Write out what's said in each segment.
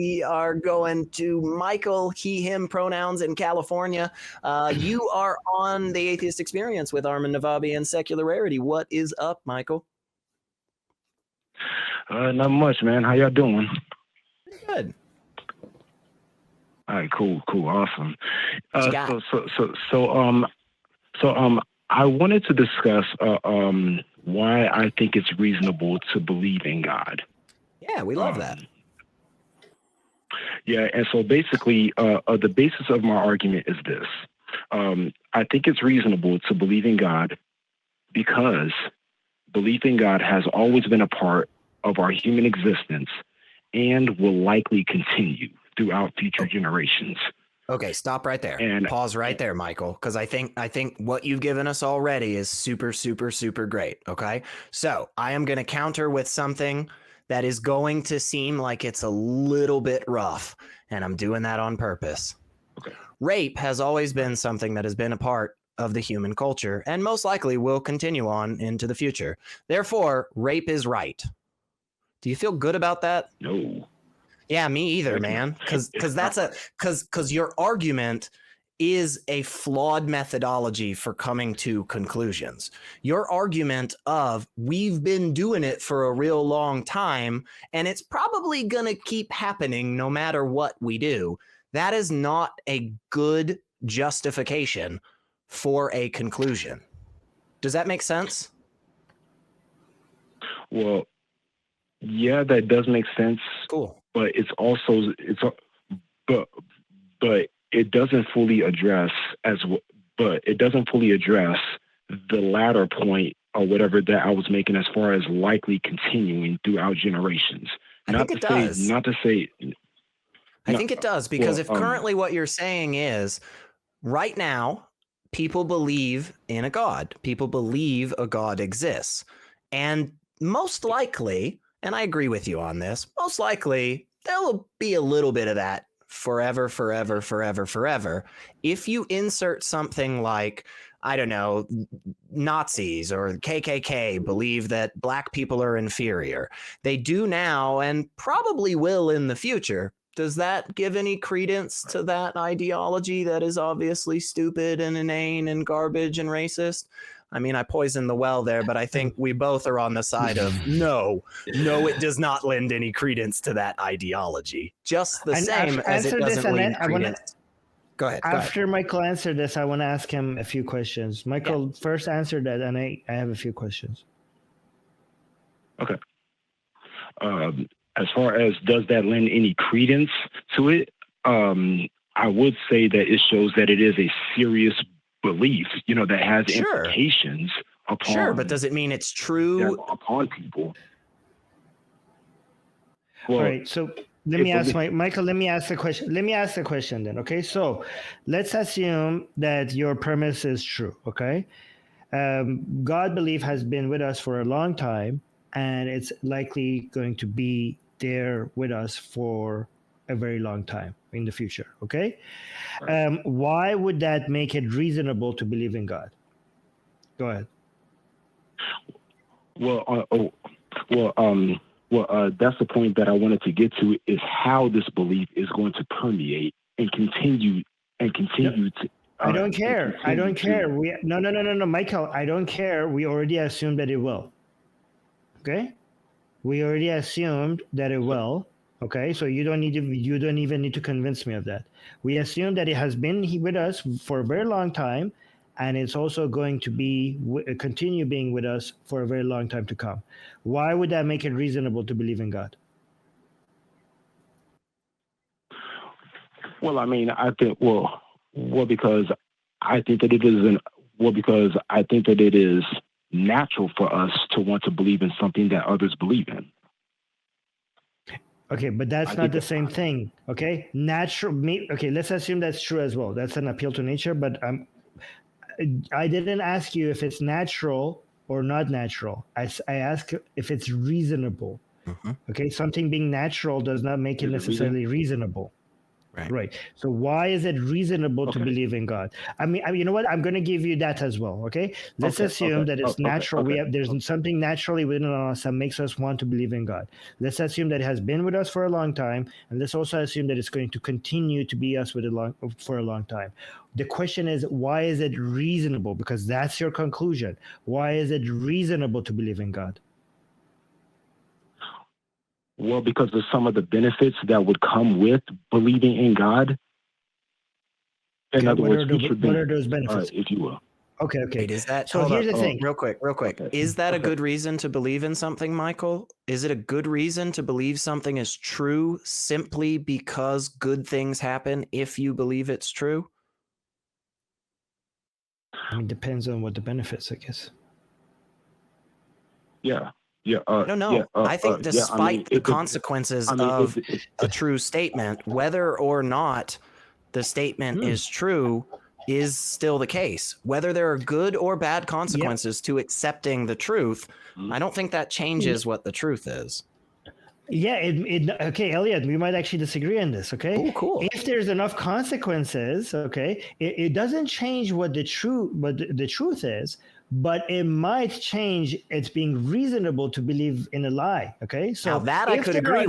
we are going to Michael, he, him pronouns in California. You are on the Atheist Experience with Armin, Navab, and Secular Rarity. What is up, Michael? Not much, man. How y'all doing? Good. All right, cool, awesome. What you got? I wanted to discuss why I think it's reasonable to believe in God. Yeah, we love that. Yeah, and so basically, the basis of my argument is this. I think it's reasonable to believe in God because belief in God has always been a part of our human existence and will likely continue throughout future generations. Okay, stop right there. And pause right there, Michael, because I think what you've given us already is super, super, super great. Okay, so I am going to counter with something that is going to seem like it's a little bit rough, and I'm doing that on purpose. Okay. Rape has always been something that has been a part of the human culture and most likely will continue on into the future. Therefore, rape is right. Do you feel good about that? No. Yeah, me either, man. Because your argument is a flawed methodology for coming to conclusions. Your argument of we've been doing it for a real long time and it's probably going to keep happening no matter what we do. That is not a good justification for a conclusion. Does that make sense? Well, yeah, that does make sense. Cool. But it doesn't fully address the latter point or whatever that I was making as far as likely continuing throughout generations. I think it does. I think it does because if currently what you're saying is right now people believe in a God, people believe a God exists, and most likely, and I agree with you on this, most likely there will be a little bit of that forever. If you insert something like, I don't know, Nazis or KKK believe that black people are inferior. They do now and probably will in the future. Does that give any credence to that ideology that is obviously stupid and inane and garbage and racist? I mean, I poisoned the well there, but I think we both are on the side of no, it does not lend any credence to that ideology. Just the same as it doesn't lend credence. Go ahead. After Michael answered this, I want to ask him a few questions. Michael, first answer that, and I have a few questions. Okay. As far as does that lend any credence to it, I would say that it shows that it is a serious belief, that has implications upon. Sure, but does it mean it's true upon people? Well, all right. So let me ask Michael. Let me ask the question. Then. Okay. So let's assume that your premise is true. Okay. God belief has been with us for a long time, and it's likely going to be there with us for a very long time in the future. Okay. Why would that make it reasonable to believe in God? Go ahead. That's the point that I wanted to get to, is how this belief is going to permeate and continue to. I don't care. No, Michael, I don't care. We already assumed that it will. Okay. We already assumed that it will. Okay, so you don't even need to convince me of that. We assume that it has been with us for a very long time, and it's also going to continue being with us for a very long time to come. Why would that make it reasonable to believe in God? Well, I mean, I think because I think that it is natural for us to want to believe in something that others believe in. Okay, but that's not the same thing. Okay, let's assume that's true as well. That's an appeal to nature, but I didn't ask you if it's natural or not natural. I asked if it's reasonable. Mm-hmm. Okay, something being natural does not make it necessarily reasonable. Right. So why is it reasonable to believe in God? I mean, you know what? I'm going to give you that as well. Okay. Let's assume that it's natural. There's something naturally within us that makes us want to believe in God. Let's assume that it has been with us for a long time, and let's also assume that it's going to continue to be us for a long time. The question is, why is it reasonable? Because that's your conclusion. Why is it reasonable to believe in God? Well, because of some of the benefits that would come with believing in God. In other words, what are those benefits? if you will. Okay. Wait, is that, so here's the thing. Real quick. Okay. Is that a good reason to believe in something, Michael? Is it a good reason to believe something is true simply because good things happen if you believe it's true? I mean, depends on what the benefits, I guess. Yeah. I don't know. I think despite the consequences of a true statement, whether or not the statement is true is still the case. Whether there are good or bad consequences to accepting the truth, I don't think that changes what the truth is. Yeah. Okay, Elliot, we might actually disagree on this. Okay. Ooh, cool. If there's enough consequences, okay, it doesn't change what the truth is. But it might change it's being reasonable to believe in a lie. Okay. So now that I could agree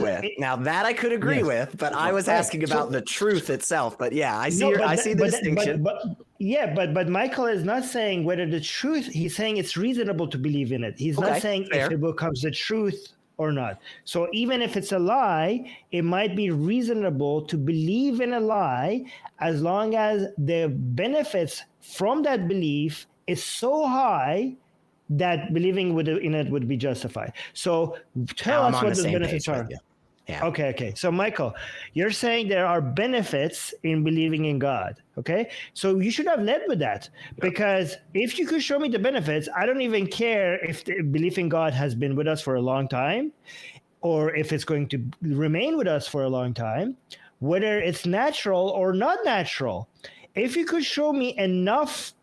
with. But I was asking about the truth itself. But yeah, I see the distinction. But Michael is not saying whether the truth, he's saying it's reasonable to believe in it. He's not saying if it becomes the truth or not. So even if it's a lie, it might be reasonable to believe in a lie as long as the benefits from that belief is so high that believing in it would be justified. So tell us what the benefits are. Yeah. Okay. So Michael, you're saying there are benefits in believing in God. Okay. So you should have led with that, because if you could show me the benefits, I don't even care if the belief in God has been with us for a long time, or if it's going to remain with us for a long time, whether it's natural or not natural. If you could show me enough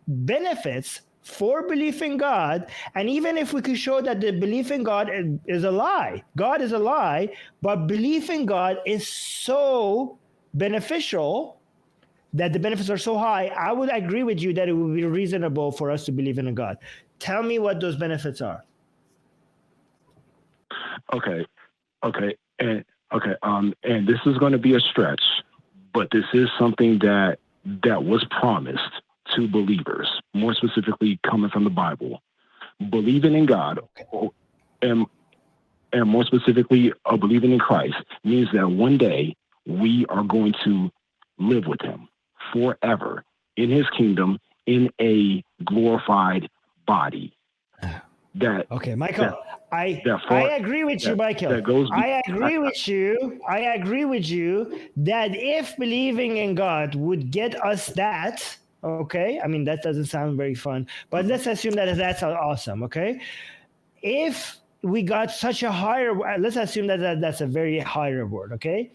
benefits for belief in God, and even if we could show that the belief in God is a lie, God is a lie, but belief in God is so beneficial that the benefits are so high, I would agree with you that it would be reasonable for us to believe in a God. Tell me what those benefits are. Okay, and this is going to be a stretch, but this is something that was promised to believers, more specifically coming from the Bible. Believing in God, and more specifically, believing in Christ, means that one day we are going to live with him forever in his kingdom in a glorified body. Michael, I agree with you, Michael. I agree with you that if believing in God would get us that, okay, I mean, that doesn't sound very fun, but let's assume that that's awesome, okay? If we got such a higher, let's assume that that's a very high reward, okay?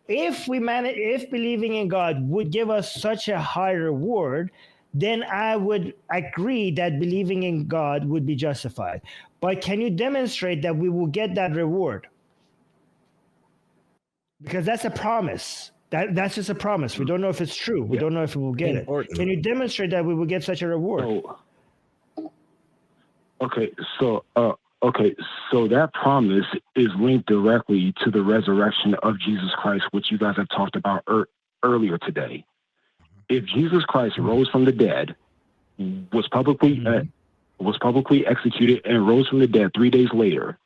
If believing in God would give us such a high reward, then I would agree that believing in God would be justified. But can you demonstrate that we will get that reward? Because that's a promise. That's just a promise. We don't know if it's true. We don't know if we will get it. Can you demonstrate that we will get such a reward? So that promise is linked directly to the resurrection of Jesus Christ, which you guys have talked about earlier today. If Jesus Christ rose from the dead, was publicly executed, and rose from the dead 3 days later,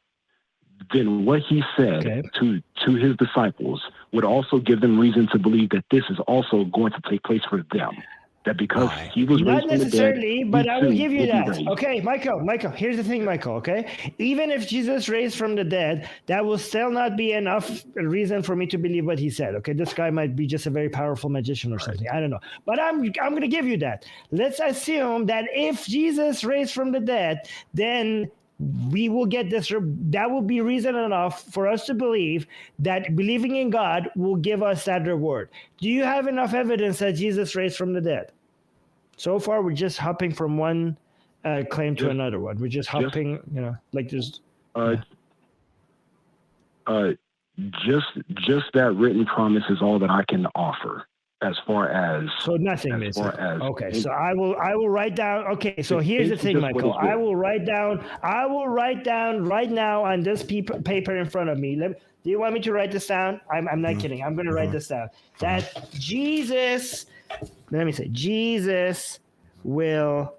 then what he said to his disciples would also give them reason to believe that this is also going to take place for them. That because he was not raised necessarily, from the dead, but I will give you that. Okay, Michael, here's the thing, Michael, okay? Even if Jesus raised from the dead, that will still not be enough reason for me to believe what he said, okay? This guy might be just a very powerful magician or something. I don't know. But I'm going to give you that. Let's assume that if Jesus raised from the dead, then we will get this. That will be reason enough for us to believe that believing in God will give us that reward. Do you have enough evidence that Jesus raised from the dead? So far, we're just hopping from one claim to another one. We're just hopping, like there's. just that written promise is all that I can offer as far as nothing missing. Okay, so I will write down. Okay, so here's the thing, Michael. I will write down right now on this paper in front of me. Do you want me to write this down? I'm not kidding. I'm going to write this down. That Jesus, let me say, Jesus will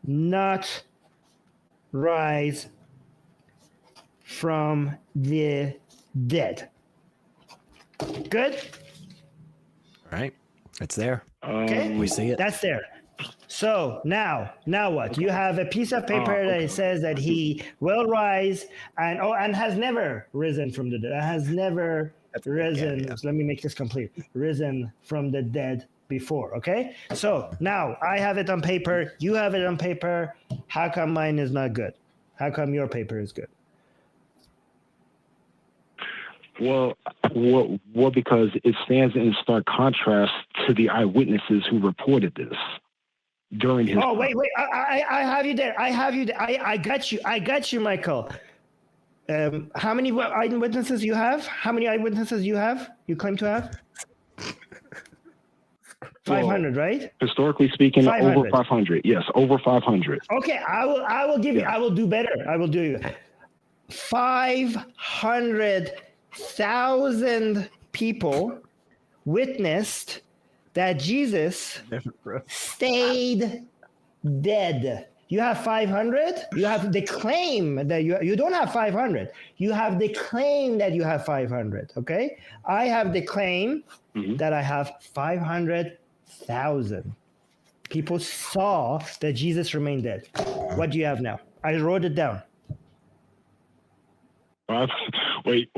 not rise from the dead. Good? All right. It's there. Okay. We see it. That's there. So now what? You have a piece of paper that says that he will rise and has never risen from the dead. Has never risen. Yeah. Let me make this complete. Risen from the dead before. Okay. So now I have it on paper. You have it on paper. How come mine is not good? How come your paper is good? Well, because it stands in stark contrast to the eyewitnesses who reported this during his. Oh, wait! I have you there. I got you, Michael. How many eyewitnesses you have? How many eyewitnesses you have? You claim to have? 500, right? Historically speaking, 500. over 500. Yes, over 500. Okay, I will give you. I will do better. I will do 500,000 people witnessed that Jesus stayed dead. You have 500. You have the claim that you don't have 500. You have the claim that you have 500. Okay, I have the claim that I have 500,000 people saw that Jesus remained dead. What do you have now? I wrote it down. Wait.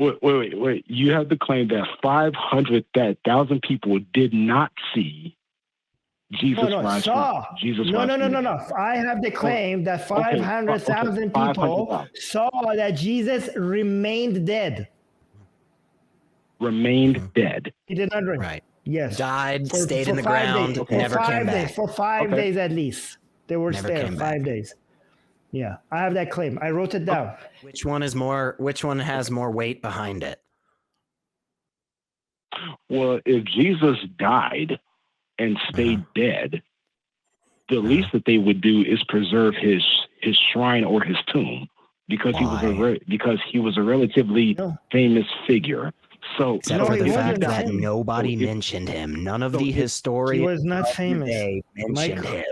You have the claim that 500,000 people did not see Jesus rise. Saw. Jesus no. I have the claim that 500,000 people saw that Jesus remained dead. Remained dead. He did not remain. Right. Yes. Died, stayed in the ground, never came back. For 5 days at least. They were there 5 days. Yeah, I have that claim. I wrote it down. Which one has more weight behind it? Well, if Jesus died and stayed dead, the least that they would do is preserve his shrine or his tomb because he was a relatively famous figure. So except for the fact that nobody mentioned him. None of the historians he was not famous. Mentioned him.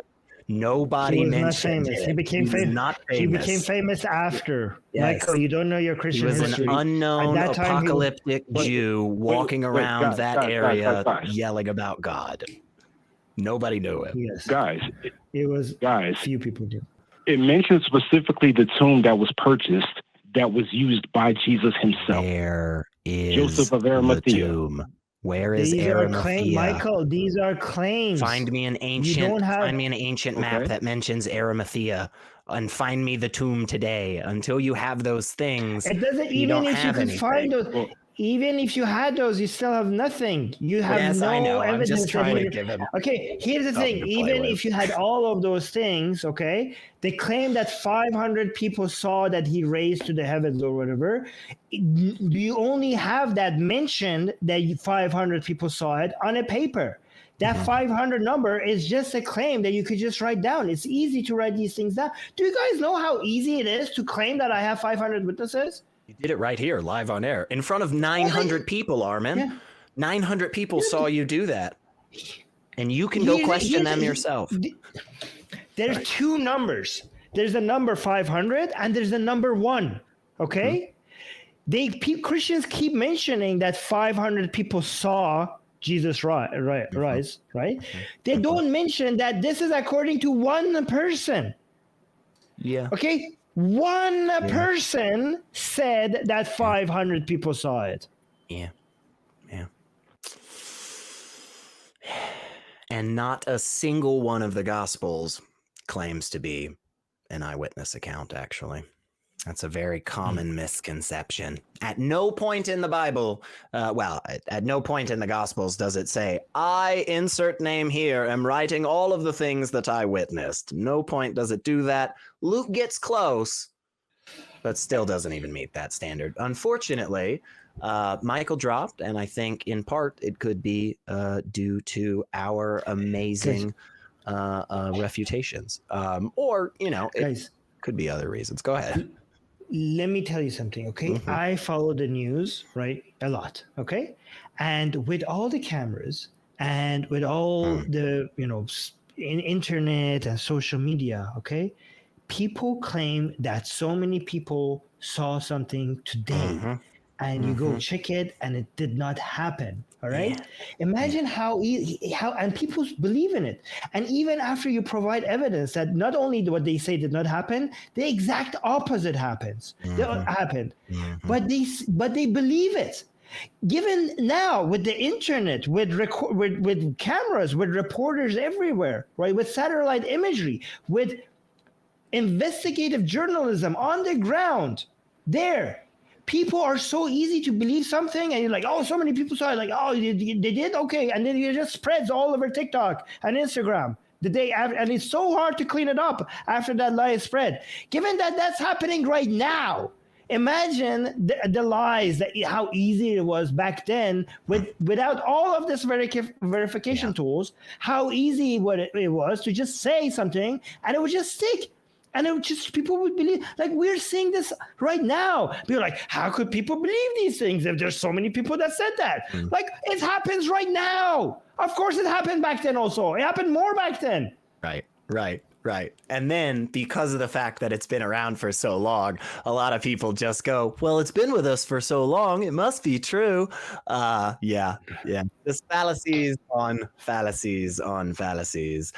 Nobody mentioned him. He became famous. He became famous after. Yes. Michael, you don't know your Christian history. He was an unknown apocalyptic Jew walking around that area yelling about God. Nobody knew him. Yes. Guys. Few people do. It mentions specifically the tomb that was purchased that was used by Jesus himself. Where is Joseph of Arimathea. The tomb? Where is Arimathea? Michael, these are claims. Find me an ancient map that mentions Arimathea, and find me the tomb today. Until you have those things, it doesn't. Even if you could find those, even if you had those, you still have nothing. You have no evidence. I'm just trying to give him. Okay, here's the thing. Even if you had all of those things, okay, they claim that 500 people saw that he raised to the heavens or whatever. You only have that mentioned that 500 people saw it on a paper. That 500 number is just a claim that you could just write down. It's easy to write these things down. Do you guys know how easy it is to claim that I have 500 witnesses? You did it right here, live on air, in front of 900 people, Armin. Yeah. 900 people saw you do that. And you can go question them yourself. There's two numbers. There's the number 500 and there's the number 1. Okay? Christians keep mentioning that 500 people saw Jesus rise, right? They don't mention that this is according to one person. Yeah. Okay? One person said that 500 people saw it. Yeah. And not a single one of the Gospels claims to be an eyewitness account, actually. That's a very common misconception. At no point in the Bible, at no point in the Gospels does it say, I, insert name here, am writing all of the things that I witnessed. No point does it do that. Luke gets close, but still doesn't even meet that standard. Unfortunately, Michael dropped, and I think in part it could be due to our amazing refutations, or it could be other reasons. Go ahead. Let me tell you something, okay? Mhm. I follow the news, right, a lot, okay? And with all the cameras and with all the, internet and social media, okay? People claim that so many people saw something today, and you go check it and it did not happen. All right. Imagine how and people believe in it. And even after you provide evidence that not only what they say did not happen, the exact opposite happened. But they believe it. Given now with the internet, with cameras, with reporters everywhere, right, with satellite imagery, with investigative journalism on the ground, there. People are so easy to believe something, and you're like, oh, so many people saw it. Like, oh, they did? Okay. And then it just spreads all over TikTok and Instagram the day after. And it's so hard to clean it up after that lie is spread. Given that that's happening right now, imagine the lies, how easy it was back then without all of this verification tools, how easy it was to just say something and it would just stick. And it would just, people would believe, like we're seeing this right now. People are like, how could people believe these things if there's so many people that said that? Like, it happens right now. Of course it happened back then also. It happened more back then. Right. And then because of the fact that it's been around for so long, a lot of people just go, well, it's been with us for so long, it must be true. Yeah. Just fallacies on fallacies on fallacies.